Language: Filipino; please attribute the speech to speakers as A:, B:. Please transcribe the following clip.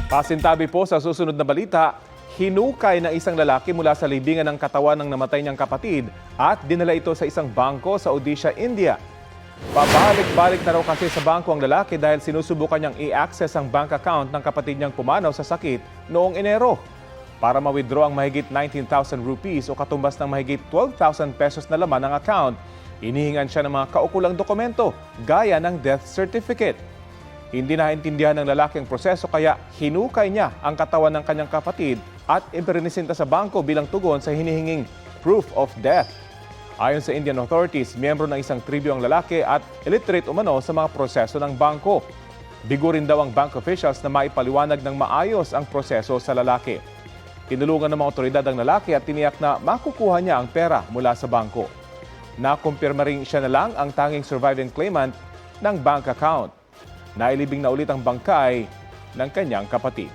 A: Pasintabi po sa susunod na balita, hinukay ng isang lalaki mula sa libingan ng katawan ng namatay niyang kapatid at dinala ito sa isang bangko sa Odisha, India. Pabalik-balik na raw kasi sa bangko ang lalaki dahil sinusubukan niyang i-access ang bank account ng kapatid niyang pumanaw sa sakit noong Enero. Para ma-withdraw ang mahigit 19,000 rupees o katumbas ng mahigit 12,000 pesos na laman ng account, inihingan siya ng mga kaukulang dokumento gaya ng death certificate. Hindi naintindihan ng lalaki ang proseso kaya hinukay niya ang katawan ng kanyang kapatid at ipinisinta sa bangko bilang tugon sa hinihinging proof of death. Ayon sa Indian authorities, miyembro ng isang tribu ang lalaki at illiterate umano sa mga proseso ng bangko. Bigo rin daw ang bank officials na maipaliwanag ng maayos ang proseso sa lalaki. Tinulungan ng mga otoridad ang lalaki at tiniyak na makukuha niya ang pera mula sa bangko. Nakumpirma rin siya na lang ang tanging surviving claimant ng bank account. Nailibing na ulit ang bangkay ng kanyang kapatid.